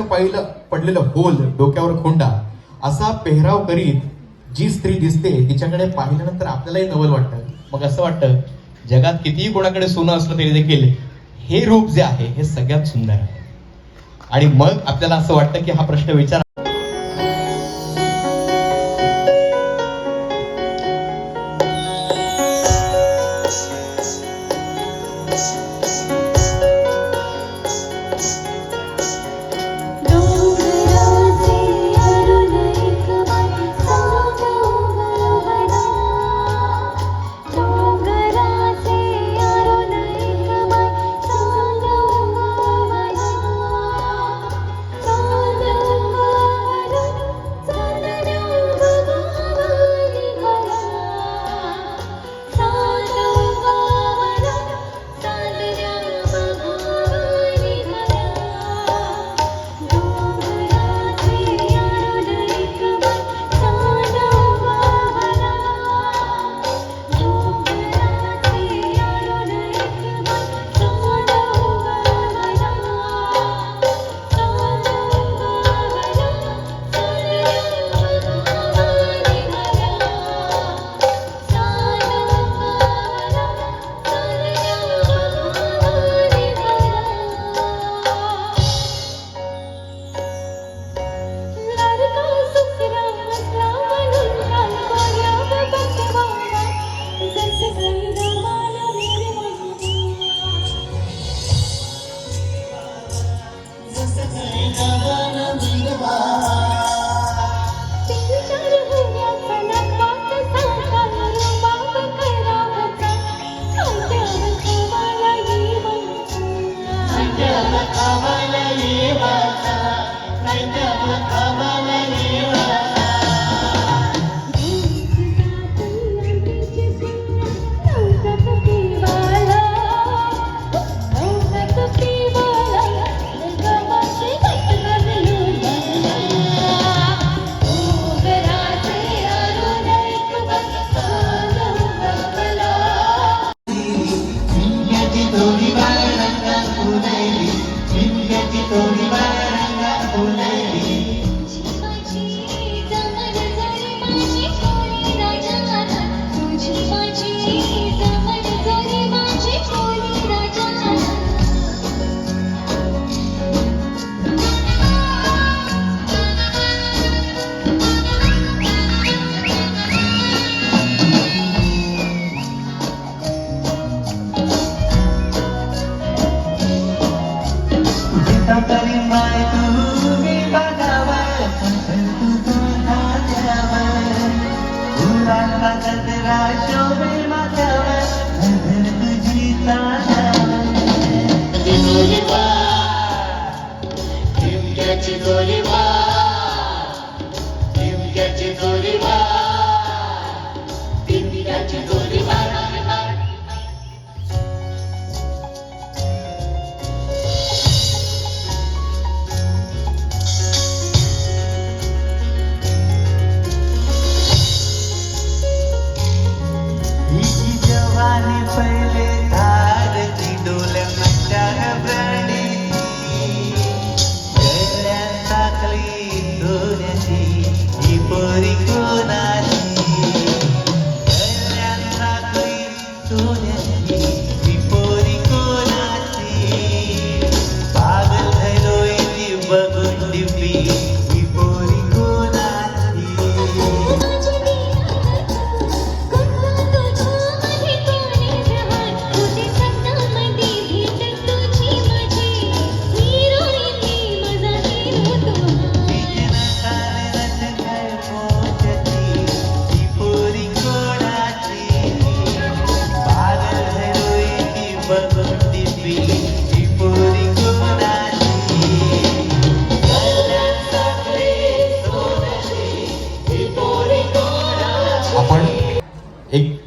पहिलं पडलेलं होल, डोक्यावर खोंडा असा पेहराव करीत जी स्त्री दिसते तिच्याकडे पाहिल्यानंतर आपल्यालाही नवल वाटतं. मग असं वाटतं जगात कितीही कोणाकडे सोनं असलं तरी देखील हे रूप जे आहे हे सगळ्यात सुंदर आहे. आणि मग आपल्याला असं वाटतं की हा प्रश्न विचार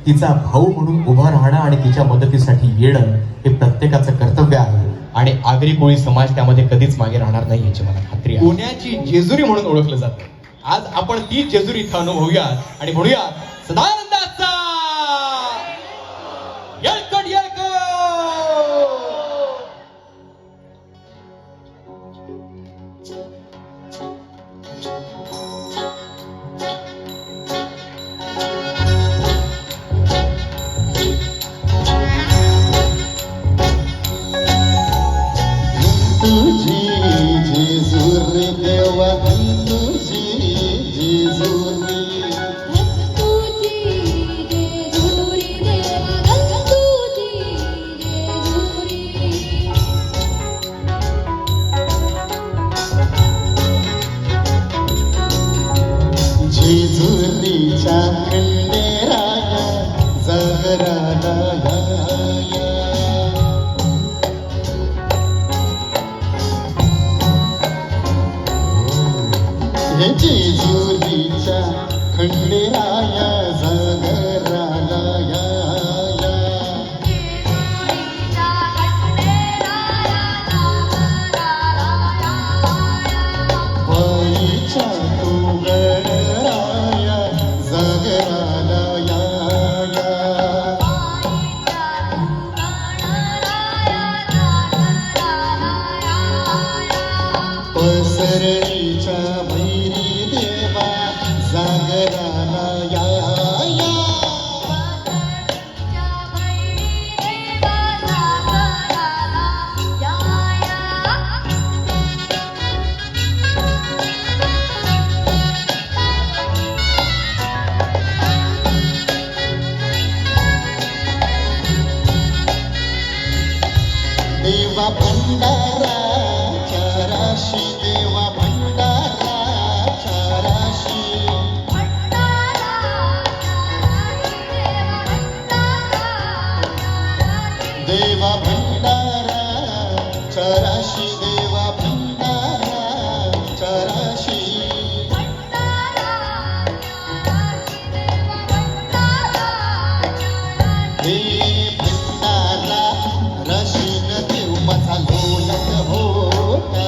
तिचा भाऊ म्हणून उभा राहणं आणि तिच्या मदतीसाठी येणं हे प्रत्येकाचं कर्तव्य आहे. आणि आगरी कोळी समाज त्यामध्ये कधीच मागे राहणार नाही याची मला खात्री आहे. पुण्याची जेजुरी म्हणून ओळखलं जातं. आज आपण ती जेजुरी इथं अनुभवूयात आणि म्हणूयात सदानंदाचा येळकोट येळकोट. हे जेजुरीच्या खंडेराया जागराला या वाईच्या तू गणराया जागराला या पसरणीच्या भैरी देवा जागराला या देवा भंडारा चाराशी देवा भंडारा चाराशी देवा भंडारा चाराशी देवा भंडारा चाराशी हे भंडारा रशीन देव माझा लोलत होता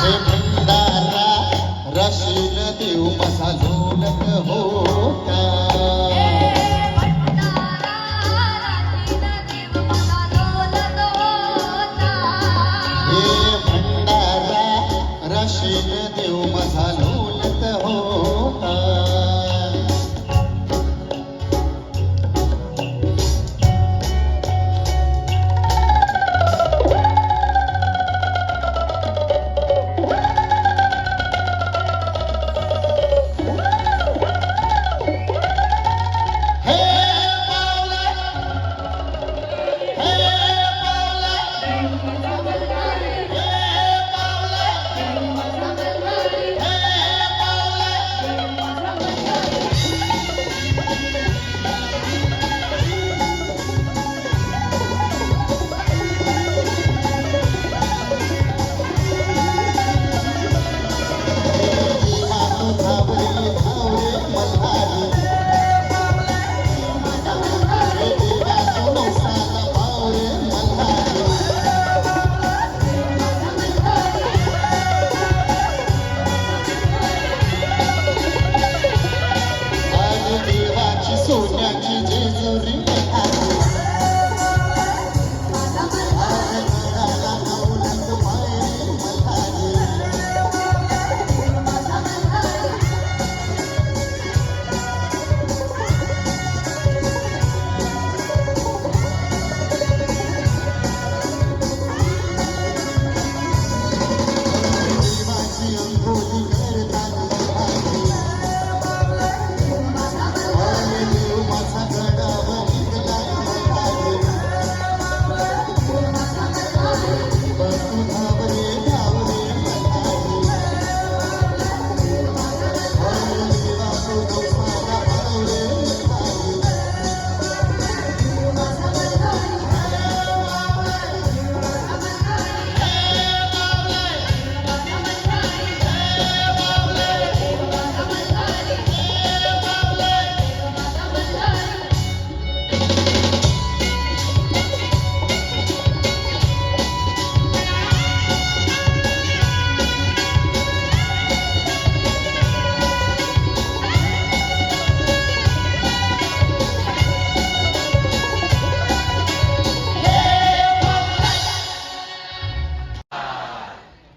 हे भंडारा रशीन देव माझा लोलत होता हे भंडारा रशीन देव माझा लोलत होता सोन्याची जेजुरी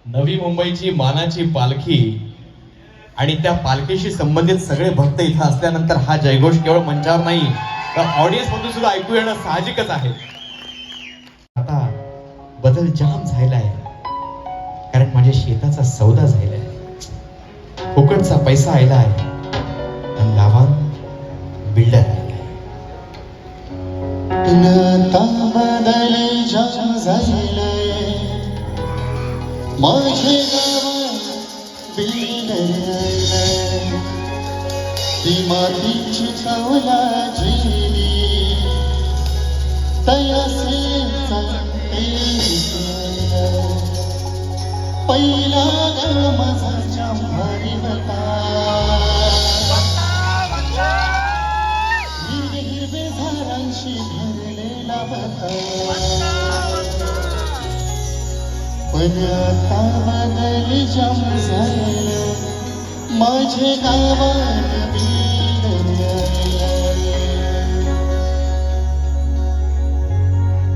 नवी मुंबईची मानाची पालखी आणि त्या पालखीशी संबंधित सगळे भक्त इथं असल्यानंतर हा जयघोष केवळ मंचावर नाही तर ऑडियन्स मधून सुद्धा ऐकू येणं साहजिकच आहे. आता बदल जाम झालाय कारण माझ्या शेताचा सौदा झालाय, फुकटचा पैसा आलाय आणि गावात बिल्डर आलाय. बदल जाम झालाय माझे गावात बिल्डर आलाय. ती मातीची कौला जिली तयासेचा पहिला माझा जांभारी होता हिरवे हिरवे झाडांशी भरलेला होता पण आता बदल जाम झालं माझे गावात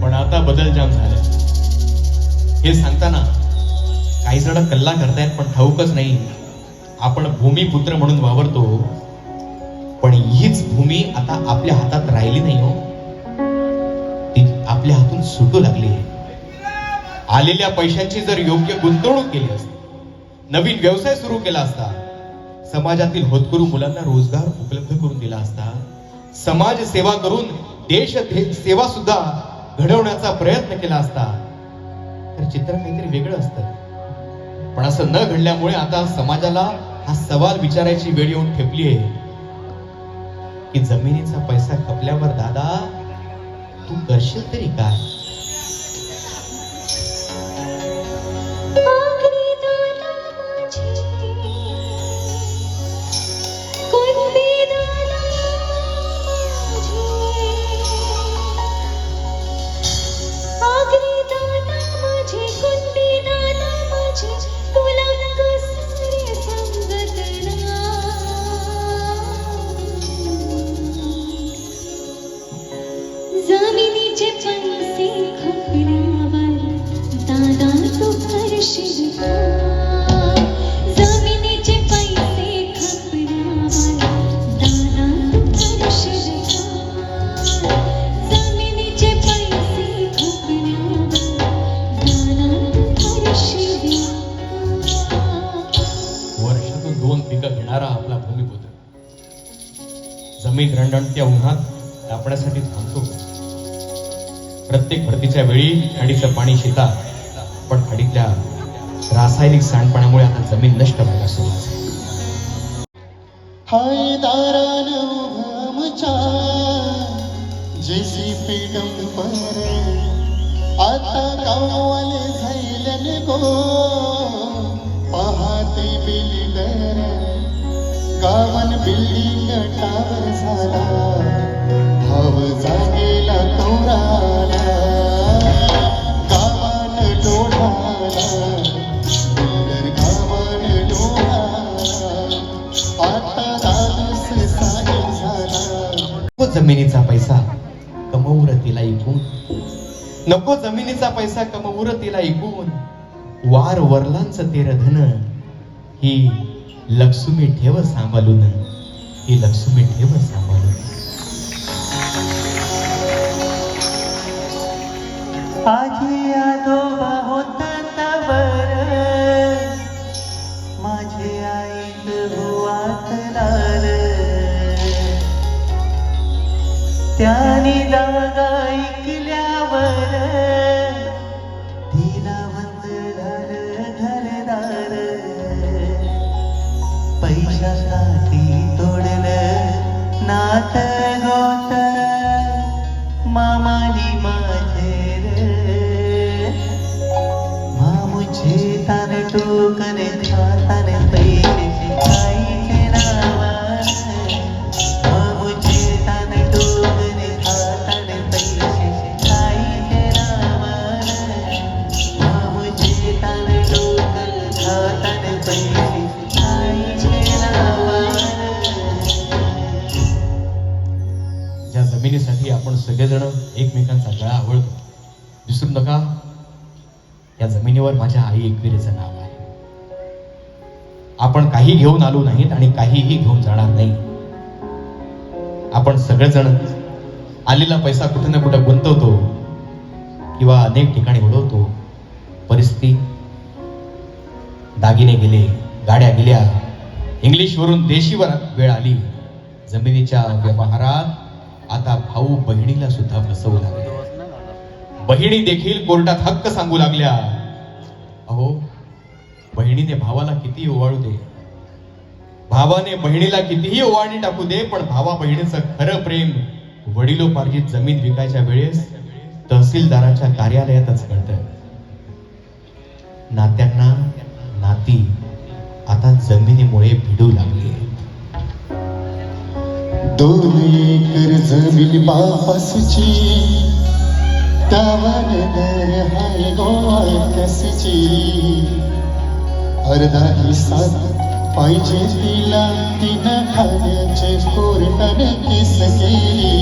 पण आता बदल जाम झाला हे सांगताना काही जण कल्ला करतायत पण ठाऊकच नाही आपण भूमिपुत्र म्हणून वावरतो पण हीच भूमी आता आपल्या हातात राहिली नाही हो ती आपल्या हातून सुटू लागली आहे आलेल्या पैशांची जर योग्य गुंतवणूक केली असती नवीन व्यवसाय सुरू केला असता समाजातील होतकरू मुलांना रोजगार उपलब्ध करून दिला असता समाज सेवा करून देश सेवा सुद्धा घडवण्याचा प्रयत्न केला असता तर चित्र काहीतरी वेगळं असतं पण असं न घडल्यामुळे आता समाजाला हा सवाल विचारायची वेळ येऊन ठेपली आहे की जमिनीचा पैसा खपल्यावर दादा तू करशील तरी काय जमिनीचे पैसे खपल्यावर दादा तू करशील का जमिनीचे पैसे खपल्यावर दादा तू करशील का जमिनीचे पैसे खपल्यावर दादा तू करशील का वर्षातून 2 पिकं घेणारा आपला भूमिपुत्र जमीन रणरणत्या उन्हात तापण्यासाठी थांबतो प्रत्येक भरतीच्या वेळी खाडीचं पाणी शेतात पण खाडीतल्या रासायनिक सांडपाण्यामुळे आता जमीन नष्ट व्हायला सुरुवात हाय दारान आमच्या जेसीपी डंपर आता गावाले झायले गो पहाते बिल्डर गावन बिल्डिंग टावर झाला भाव जागेला तोराला गावान डोळाला बिल्डर गावान डोळाला आता दादस सागे झाला नको जमिनीचा पैसा कमवूर तिला ऐकून नको जमिनीचा पैसा कमवूर तिला ऐकून वार वरलांचं तेर धन ही लक्ष्मी ठेव सांभाळून ही लक्ष्मी ठेव सांभाळून आजी आजोबा होत तवर माझे आईत भुवात लाल त्याने जागा ऐकल्यावर तिला बंद झालं घरदार पैशासाठी तोडलं नात गोत मामाली माझे रे मामुचे तान टोकन खातान पैसे खायचे नावान मामुचे तान टोकन खातान पैसे खायचे नावान मामुचे तान टोकन खातान पैसे खायचे नावान ज्या जमिनीसाठी आपण सगळेजण एकमेकांचा गळा आवळतो विसरू नका या जमिनीवर माझ्या आई एकविरेचं नाव आहे आपण काही घेऊन आलो नाहीत आणि काहीही घेऊन जाणार नाही आपण सगळेजण आलेला पैसा कुठे ना कुठे गुंतवतो किंवा अनेक ठिकाणी उडवतो परिस्थिती दागिने गेले गाड्या गेल्या इंग्लिशवरून देशीवर वेळ आली जमिनीच्या व्यवहारात आता भाऊ बहिणीला सुद्धा फसवू लागले बहिणी देखील कोर्टात हक्क सांगू लागल्या अहो बहिणीने भावाला किती ओवाळू दे भावाने बहिणीला कितीही ओवाळणी टाकू दे पण भावा बहिणीचं खरं प्रेम वडिलोपार्जित जमीन विकायच्या वेळेस तहसीलदाराच्या कार्यालयातच कळतंय. नात्यांना नाती आता जमिनीमुळे भिडू लागली. 2 एकर जमीन बापासची, त्यावर घर हाय गोवा कसची. अर्धा हिस्सा पाहिजे तिला, तिनं खाण्याचे कोर्टाने केस केली.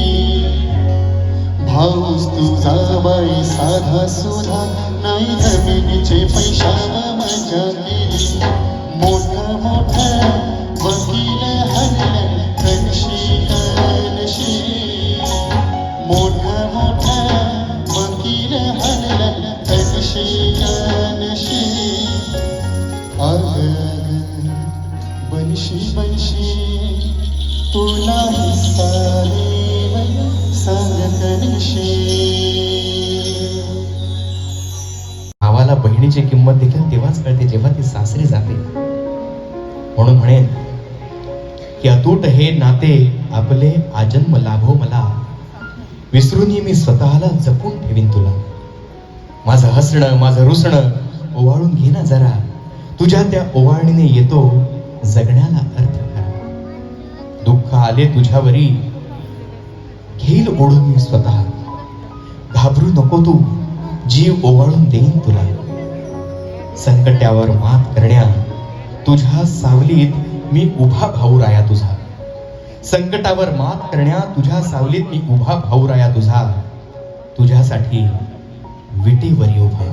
भाऊस तुझा बाई साधा सुधा नाही, जमिनीचे पैशावर मजा केली. मोठं मोठं वकील हल्लं कनशी कनशी. मोठं मोठं वकील हल्लं कनशी कनशी. अग बनशी बनशी तुला हिस्सा देव सांग कनशी. भावाला बहिणीची किंमत देखील तेव्हाच कळते जेव्हा ती सासरी जाते. म्हणून म्हणेन की अतूट हे नाते आपले आजन्म लाभो मला, विसरूनही मी स्वतःला जपून ठेवीन तुला. माझं हसणं माझं रुसणं ओवाळून घे ना जरा, तुझ्या त्या ओवाळणीने येतो जगण्याला अर्थ खरा. दुःख आले तुझ्यावरी घेईल ओढून मी स्वतः, घाबरू नको तू जीव ओवाळून देईन तुला. संकटावर मात करण्या तुझ्या सावलीत मी उभा भाऊराया तुझा. संकटावर मात करण्या तुझ्या सावलीत मी उभा भाऊराया तुझा. तुझ्यासाठी विटेवर उभा,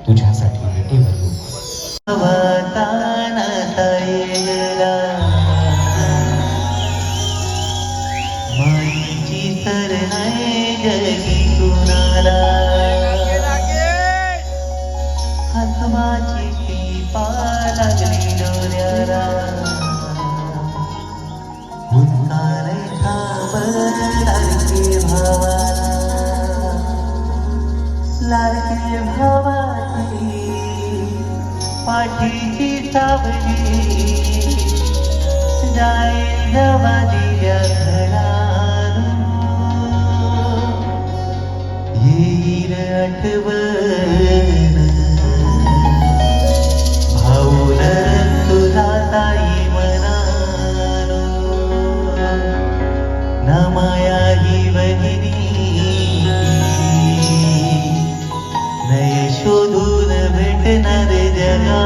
तुझ्यासाठी विटेवर उभा. वाताना तळेला माईची सर नाही जगी कुणाला. हसवाची टीपा लागली डोळ्याला, हुंकार थांबल लाडके भावाला. लाडके भावाची पाठीची सावली जाईल जवानीच्या घरानं. येईल आठवण भाऊन तुझा ताई मनानो. ना माया ही बहिणी नय शोधून भेटणार जगा.